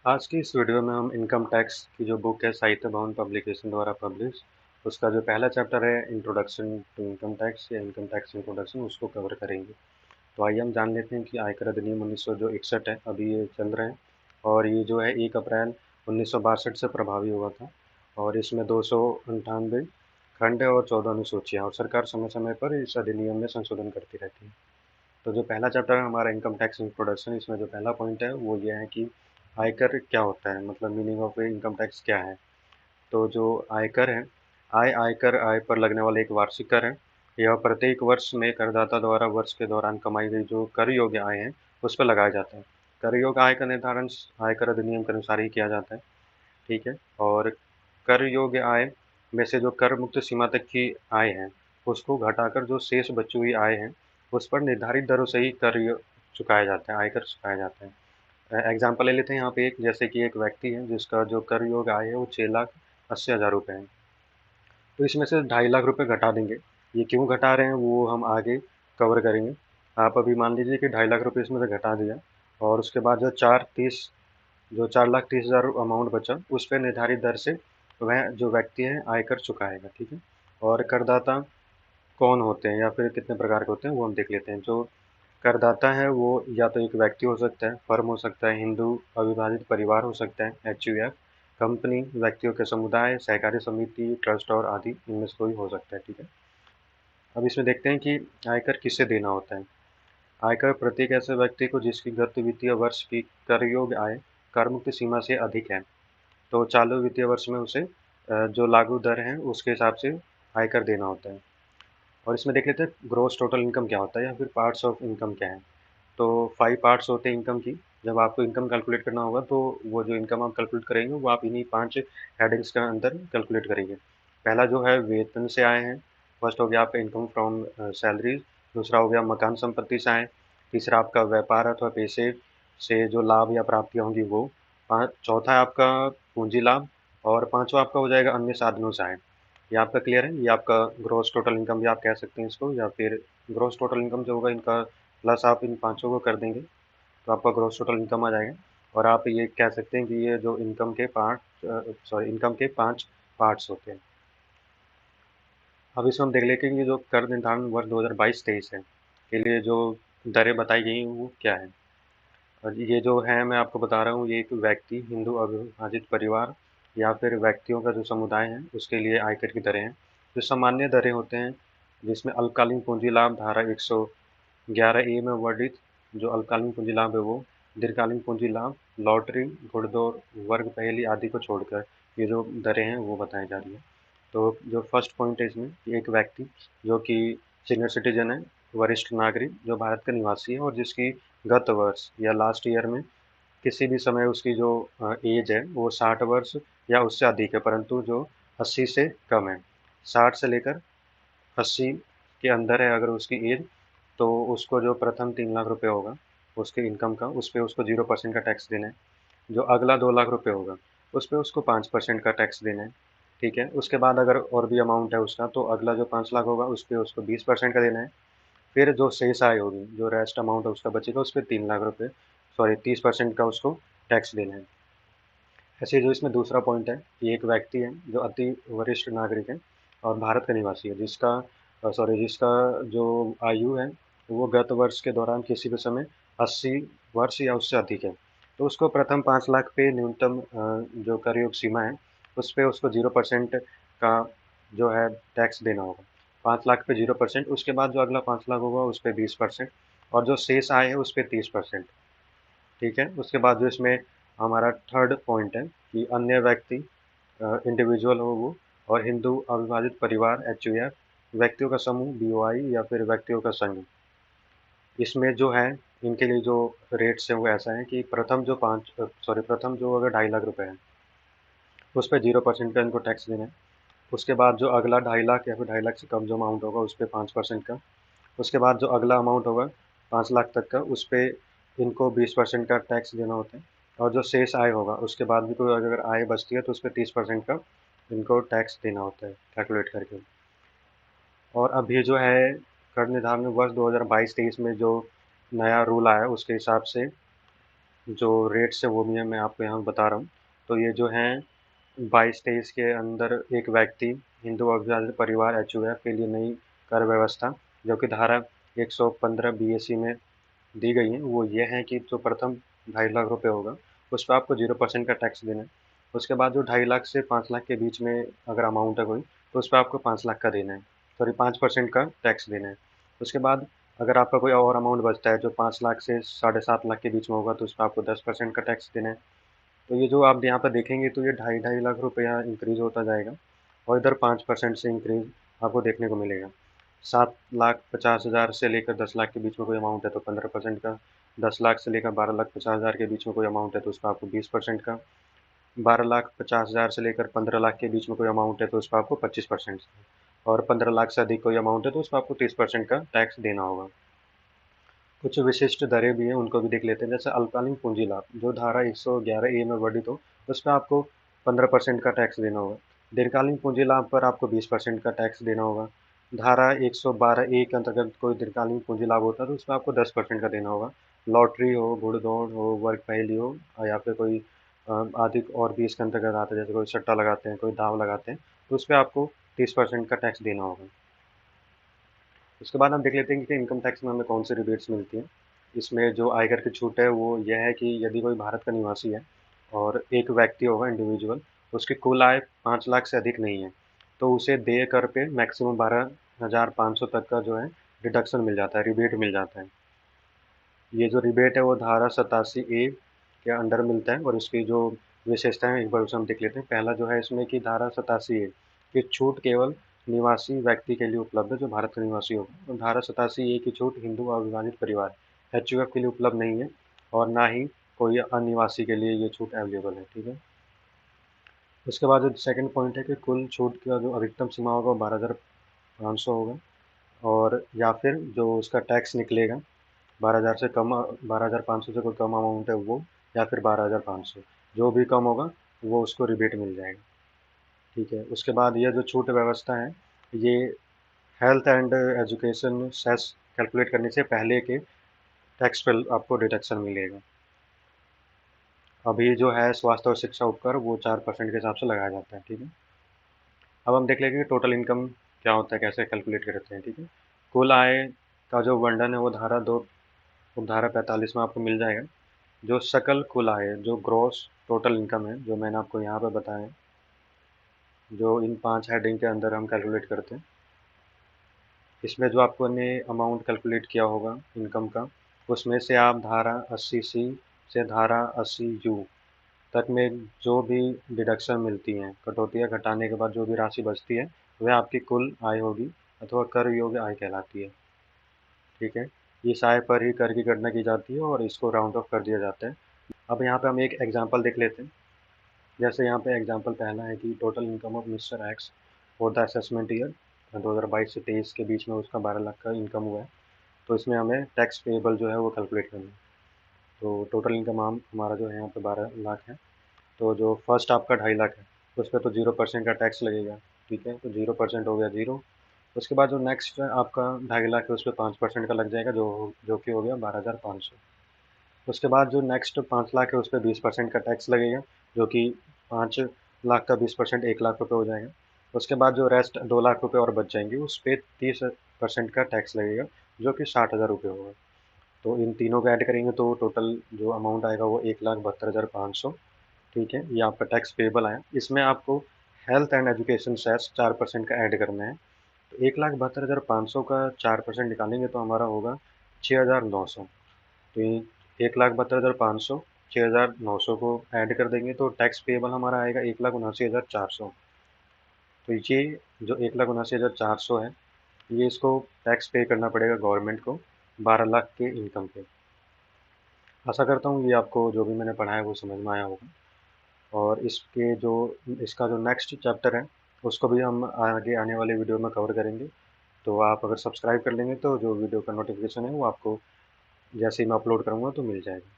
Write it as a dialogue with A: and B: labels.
A: आज की इस वीडियो में हम इनकम टैक्स की जो बुक है साहित्य भवन पब्लिकेशन द्वारा पब्लिश उसका जो पहला चैप्टर है इंट्रोडक्शन टू इनकम टैक्स या इनकम टैक्स इंट्रोडक्शन उसको कवर करेंगे। तो आइए हम जान लेते हैं कि आयकर अधिनियम 1961 है, अभी ये चल रहे हैं और ये जो है 1 अप्रैल 1962 से प्रभावी हुआ था और इसमें 298 खंड है और 14 अनुसूचियाँ और सरकार समय समय पर इस अधिनियम में संशोधन करती रहती है। तो जो पहला चैप्टर है हमारा इनकम टैक्स इंट्रोडक्शन, इसमें जो पहला पॉइंट है वो ये है कि आयकर क्या होता है, मतलब मीनिंग ऑफ इनकम टैक्स क्या है। तो जो आयकर है, आयकर आय पर लगने वाला एक वार्षिक कर है। यह प्रत्येक वर्ष में करदाता द्वारा वर्ष के दौरान कमाई गई जो कर योग्य आय है उस पर लगाया जाता है। कर योग्य आय का निर्धारण आयकर अधिनियम के अनुसार ही किया जाता है। ठीक है। और कर योग्य आय में से जो कर मुक्त सीमा तक की आय है उसको घटाकर जो शेष बची हुई आय है उस पर निर्धारित दरों से ही चुकाया जाता है, आयकर चुकाया जाता है। एग्जाम्पल ले लेते हैं यहाँ पे, एक जैसे कि एक व्यक्ति है जिसका जो कर योग्य आय है वो 6,80,000 रुपये है। तो इसमें से 2.5 लाख रुपये घटा देंगे। ये क्यों घटा रहे हैं वो हम आगे कवर करेंगे। आप अभी मान लीजिए कि 2.5 लाख रुपये इसमें से घटा दिया और उसके बाद जो 4,30,000 अमाउंट बचा उस पर निर्धारित दर से वह जो व्यक्ति है आयकर चुकाएगा। ठीक है। और करदाता कौन होते हैं या फिर कितने प्रकार के होते हैं वो हम देख लेते हैं। जो करदाता है वो या तो एक व्यक्ति हो सकता है, फर्म हो सकता है, हिंदू अविभाजित परिवार हो सकता है HUF, कंपनी, व्यक्तियों के समुदाय, सहकारी समिति, ट्रस्ट और आदि इनमें से कोई हो सकता है। ठीक है। अब इसमें देखते हैं कि आयकर किससे देना होता है। आयकर प्रत्येक ऐसे व्यक्ति को जिसकी गत वित्तीय वर्ष की कर योग्य आय कर मुक्त सीमा से अधिक है। तो चालू वित्तीय वर्ष में उसे जो लागू दर है उसके हिसाब से आयकर देना होता है। और इसमें देख लेते हैं ग्रॉस टोटल इनकम क्या होता है या फिर पार्ट्स ऑफ इनकम क्या है। तो 5 पार्ट्स होते हैं इनकम की। जब आपको इनकम कैलकुलेट करना होगा तो वो जो इनकम आप कैलकुलेट करेंगे वो आप इन्हीं 5 हेडिंग्स के अंदर कैलकुलेट करेंगे। पहला जो है वेतन से आए हैं। फर्स्ट हो गया आपका इनकम फ्रॉम सैलरीज। दूसरा हो गया मकान संपत्ति से आए। तीसरा आपका व्यापार अथवा पैसे से जो लाभ या प्राप्तियाँ होंगी वो। चौथा है आपका पूंजी लाभ। और पाँचवा आपका हो जाएगा अन्य साधनों से आए। ये आपका क्लियर है, ये आपका ग्रॉस टोटल इनकम भी आप कह सकते हैं इसको, या फिर ग्रॉस टोटल इनकम जो होगा इनका प्लस आप इन पाँचों को कर देंगे तो आपका ग्रॉस टोटल इनकम आ जाएगा। और आप ये कह सकते हैं कि ये जो इनकम के 5 पार्ट्स होते हैं। अब इसमें हम देख लेते हैं कि जो कर निर्धारण वर्ष 2022-23 है के लिए जो दरें बताई गई हैं वो क्या है। और ये जो है मैं आपको बता रहा हूँ, ये एक व्यक्ति, हिंदू अविभाजित परिवार या फिर व्यक्तियों का जो समुदाय है उसके लिए आयकर की दरें हैं। जो सामान्य दरें होते हैं जिसमें अल्पकालीन पूंजी लाभ धारा 111A में वर्णित जो अल्पकालीन पूंजी लाभ है वो, दीर्घकालीन पूंजी लाभ, लॉटरी, घुड़दौड़, वर्ग पहेली आदि को छोड़कर ये जो दरें हैं वो बताई जा रही है। तो जो फर्स्ट पॉइंट है इसमें कि एक व्यक्ति जो कि सीनियर सिटीजन है, वरिष्ठ नागरिक जो भारत का निवासी है और जिसकी गत वर्ष या लास्ट ईयर में किसी भी समय उसकी जो एज है वो 60 वर्ष या उससे अधिक है, परंतु जो 80 से कम है। 60 से लेकर 80 के अंदर है अगर उसकी एज, तो उसको जो प्रथम 3 लाख रुपए होगा उसके इनकम का, उस पर उसको 0% का टैक्स देना है। जो अगला 2 लाख रुपए होगा उस पर उसको 5% का टैक्स देना है। ठीक है। उसके बाद अगर और भी अमाउंट है उसका तो अगला जो 5 लाख होगा उस पर उसको 20% का देना है। फिर जो शेष आय होगी, जो रेस्ट अमाउंट है उसका बचेगा, उस पर 3 लाख रुपए, सॉरी 30% का उसको टैक्स देना है। ऐसे जो इसमें दूसरा पॉइंट है कि एक व्यक्ति है जो अति वरिष्ठ नागरिक है और भारत का निवासी है जिसका जो आयु है वो गत वर्ष के दौरान किसी भी समय 80 वर्ष या उससे अधिक है। तो उसको प्रथम 5 लाख पे न्यूनतम जो कर योग सीमा है उस पे उसको 0% का जो है टैक्स देना होगा। 5 लाख पे 0%, उसके बाद जो अगला 5 लाख होगा उस पर 20% और जो शेष आय है उस पर 30%। ठीक है। उसके बाद जो इसमें हमारा थर्ड पॉइंट है कि अन्य व्यक्ति, इंडिविजुअल हो वो, और हिंदू अविभाजित परिवार HUF, व्यक्तियों का समूह BOI या फिर व्यक्तियों का संघ। इसमें जो है इनके लिए जो रेट्स है वो ऐसा है कि प्रथम जो अगर 2.5 लाख रुपए है उस पर 0% का इनको टैक्स देना है। उसके बाद जो अगला 2.5 लाख या फिर 2.5 लाख से कम जो अमाउंट होगा उस पर 5% का। उसके बाद जो अगला अमाउंट होगा 5 लाख तक का उस पर इनको 20% का टैक्स देना होता है। और जो शेष आय होगा उसके बाद भी कोई अगर आय बचती है तो उस पर 30% का इनको टैक्स देना होता है कैलकुलेट करके। और अभी जो है कर निर्धारण वर्ष 2022-23 में जो नया रूल आया उसके हिसाब से जो रेट्स है वो भी मैं आपको यहाँ बता रहा हूँ। तो ये जो हैं 22-23 के अंदर एक व्यक्ति हिंदू अभिजात परिवार एचयूएफ के लिए नई कर व्यवस्था जो कि धारा 115 बीएसई में दी गई है, वो ये है कि जो प्रथम 2.5 लाख रुपए होगा उस पर आपको 0% का टैक्स देना है। उसके बाद जो 2.5 लाख से 5 लाख के बीच में अगर अमाउंट है कोई, तो उस पर आपको 5 लाख का देना है, सॉरी 5% का टैक्स देना है। उसके बाद अगर आपका कोई और अमाउंट बचता है जो 5 लाख से 7.5 लाख के बीच में होगा, तो उस पर आपको 10% का टैक्स देना है। तो ये जो आप यहाँ पर देखेंगे तो ये 2.5 लाख इंक्रीज होता जाएगा और इधर 5% से इंक्रीज आपको देखने को मिलेगा। 7,50,000 से लेकर 10 लाख के बीच में कोई अमाउंट है तो 15% का, 10 लाख से लेकर 12,50,000 के बीच में कोई अमाउंट है तो उस पर आपको 20% का, 12,50,000 से लेकर 15 लाख के बीच में कोई अमाउंट है तो उस पर आपको 25% और 15 लाख से अधिक कोई अमाउंट है तो उस पर आपको 30% का टैक्स देना होगा। कुछ विशिष्ट दरें भी हैं, उनको भी देख लेते हैं। जैसे अल्पकालीन पूंजी लाभ, जो धारा 111 ए में वर्णित हो, उस पर आपको 15% का टैक्स देना होगा। दीर्घकालीन पूंजी लाभ पर आपको 20% का टैक्स देना होगा। धारा 112 ए के अंतर्गत कोई दीर्घकालीन पूंजी लाभ होता है तो उसमें आपको 10% का देना होगा। लॉटरी हो, घुड़दौड़ हो, वर्ग पहेली हो या फिर कोई आदि और भी इसके अंतर्गत आता है, जैसे कोई सट्टा लगाते हैं, कोई दाव लगाते हैं, तो उस पर आपको 30% का टैक्स देना होगा। उसके बाद हम देख लेते हैं कि इनकम टैक्स में हमें कौन सी रिबेट्स मिलती हैं। इसमें जो आयकर की छूट है वो यह है कि यदि कोई भारत का निवासी है और एक व्यक्ति होगा इंडिविजुअल, उसकी कुल आय 5 लाख से अधिक नहीं है, तो उसे देय कर पे मैक्सिमम 12,500 तक का जो है डिडक्शन मिल जाता है, रिबेट मिल जाता है। ये जो रिबेट है वो धारा 87 ए के अंडर मिलता है और इसकी जो विशेषताएं एक बार उसे हम देख लेते हैं। पहला जो है इसमें कि धारा 87 ए की छूट केवल निवासी व्यक्ति के लिए उपलब्ध है जो भारत का निवासी होगा। और धारा 87 ए की छूट हिंदू अविभाजित परिवार एचयूएफ के लिए उपलब्ध नहीं है और ना ही कोई अनिवासी के लिए ये छूट अवेलेबल है। ठीक है। उसके बाद जो सेकंड पॉइंट है कि कुल छूट का जो अधिकतम सीमा होगा वो 12,500 होगा और या फिर जो उसका टैक्स निकलेगा 12,000 से कम, 12,500 से कोई कम अमाउंट है वो, या फिर 12,500, जो भी कम होगा वो उसको रिबेट मिल जाएगा। ठीक है। उसके बाद ये जो छूट व्यवस्था है ये health and education cess calculate करने से पहले के टैक्स पर आपको डिडक्शन मिलेगा। अभी जो है स्वास्थ्य और शिक्षा उपकर वो 4% के हिसाब से लगाया जाता है। ठीक है। अब हम देख लेंगे कि टोटल इनकम क्या होता है, कैसे कैलकुलेट करते हैं। ठीक है। कुल आय का जो वर्णन है वो धारा 2 उपधारा 45 में आपको मिल जाएगा। जो सकल कुल आय है, जो ग्रॉस टोटल इनकम है, जो मैंने आपको यहाँ पे बताया, जो इन 5 हेडिंग के अंदर हम कैलकुलेट करते हैं, इसमें जो आपको ने अमाउंट कैलकुलेट किया होगा इनकम का, उसमें से आप धारा 80C से धारा 80U तक में जो भी डिडक्शन मिलती हैं, कटौतियाँ घटाने के बाद जो भी राशि बचती है, वह आपकी कुल आय होगी अथवा कर योग्य आय कहलाती है। ठीक है। इस आय पर ही कर की गणना की जाती है और इसको राउंड ऑफ कर दिया जाता है। अब यहाँ पे हम एक एग्जांपल देख लेते हैं। जैसे यहाँ पे एग्जांपल पहला है कि total income of mister x for the assessment year 2022 से 23 के बीच में उसका 12 लाख का इनकम हुआ है। तो इसमें हमें टैक्स पेएबल जो है वो कैलकुलेट करना है। तो टोटल इनकम हमारा जो है यहाँ पे 12 लाख है। तो जो फर्स्ट आपका 2.5 लाख है उस पर तो 0% का टैक्स लगेगा। ठीक है। तो 0% हो गया 0। उसके बाद जो नेक्स्ट आपका 2.5 लाख है उस पर 5% का लग जाएगा, जो कि हो गया 12,500। उसके बाद जो नेक्स्ट 5 लाख है उस पर 20% का टैक्स लगेगा, जो कि 5 लाख का 20% 1 लाख रुपये हो जाएगा। उसके बाद जो रेस्ट 2 लाख रुपये और बच जाएंगे उस पर 30% का टैक्स लगेगा, जो कि 60,000 रुपये होगा। तो इन तीनों को ऐड करेंगे तो टोटल जो अमाउंट आएगा वो 1,72,500। ठीक है। ये आपका टैक्स पेबल आया। इसमें आपको हेल्थ एंड एजुकेशन सेस 4% का ऐड करना है। तो 1,72,500 का 4% निकालेंगे तो हमारा होगा 6,900। तो ये 1,72,500 6,900 को ऐड कर देंगे तो टैक्स पेबल हमारा आएगा 1,79,400। तो ये जो 1,79,400 है, ये इसको टैक्स पे करना पड़ेगा गवर्नमेंट को 12 लाख के इनकम पे। आशा करता हूँ ये आपको जो भी मैंने पढ़ा है वो समझ में आया होगा। और इसका जो नेक्स्ट चैप्टर है उसको भी हम आगे आने वाले वीडियो में कवर करेंगे। तो आप अगर सब्सक्राइब कर लेंगे तो जो वीडियो का नोटिफिकेशन है वो आपको जैसे ही मैं अपलोड करूँगा तो मिल जाएगा।